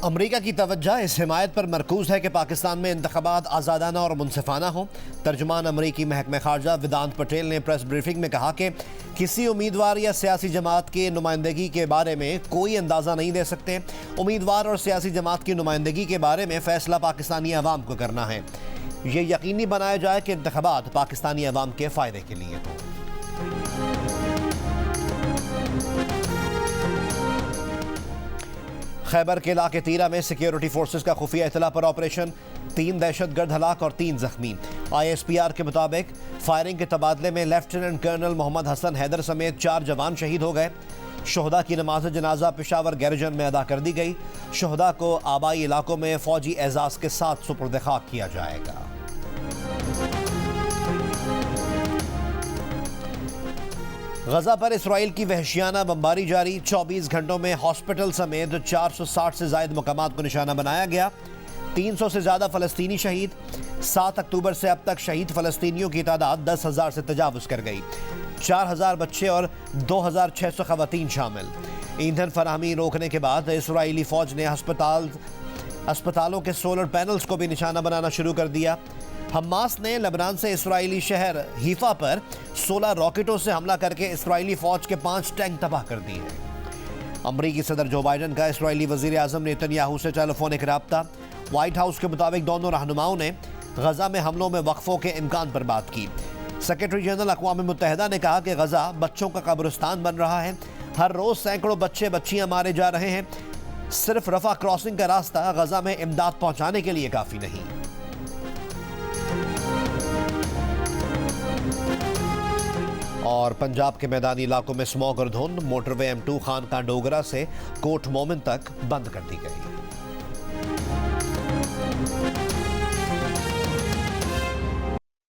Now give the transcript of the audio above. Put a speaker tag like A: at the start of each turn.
A: अमरीका की तवज्जो इस हिमायत पर मरकूज है कि पाकिस्तान में इंतखाबात आज़ादाना और मुनसिफाना हों। तर्जुमान अमरीकी महकमे खारजा वेदांत पटेल ने प्रेस ब्रीफिंग में कहा कि किसी उम्मीदवार या सियासी जमात की नुमाइंदगी के बारे में कोई अंदाज़ा नहीं दे सकते। उम्मीदवार और सियासी जमात की नुमाइंदगी के बारे में फ़ैसला पाकिस्तानी अवाम को करना है। ये यकीनी बनाया जाए कि इंतखाबात पाकिस्तानी अवाम के फ़ायदे के लिए हों। खैबर के इलाके तीरा में सिक्योरिटी फोर्सेस का खुफिया इतला पर ऑपरेशन, 3 दहशतगर्द हलाक और 3 जख्मी। ISPR के मुताबिक फायरिंग के तबादले में लेफ्टिनेंट कर्नल मोहम्मद हसन हैदर समेत 4 जवान शहीद हो गए। शोहदा की नमाज जनाजा पेशावर गैरिजन में अदा कर दी गई। शोहदा को आबाई इलाकों में फौजी एजाज के साथ सुपुर्द खाक किया जाएगा। गजा पर इसराइल की वहशियाना बमबारी जारी। 24 घंटों में हॉस्पिटल समेत 460 से ज्यादा मकामात को निशाना बनाया गया। 300 से ज्यादा फलस्तीनी शहीद। 7 अक्टूबर से अब तक शहीद फलस्तीनियों की तादाद 10,000 से तजावुज कर गई। 4,000 बच्चे और 2,600 खवातीन शामिल। ईंधन फराहमी रोकने के बाद इसराइली फौज ने अस्पतालों के सोलर पैनल्स को भी निशाना बनाना शुरू कर दिया। हमास ने लेबनान से इसराइली शहर हीफा पर 16 रॉकेटों से हमला करके इसराइली फौज के 5 टैंक तबाह कर दिए। अमरीकी सदर जो बाइडन का इसराइली वजीर आजम नेतन्याहू से टेलीफोनिक राब्ता। व्हाइट हाउस के मुताबिक दोनों रहनुमाओं ने गजा में हमलों में वक्फों के इम्कान पर बात की। सेक्रेटरी जनरल अक़वाम मुत्तहिदा ने कहा कि गजा बच्चों का कब्रिस्तान बन रहा है। हर रोज सैकड़ों बच्चे बच्चियां मारे जा रहे हैं। सिर्फ रफा क्रॉसिंग का रास्ता गजा में इमदाद पहुंचाने के लिए काफी नहीं। और पंजाब के मैदानी इलाकों में स्मॉग और धुंध। मोटरवे M2 खानका डोगरा से कोट मोमिन तक बंद कर दी गई।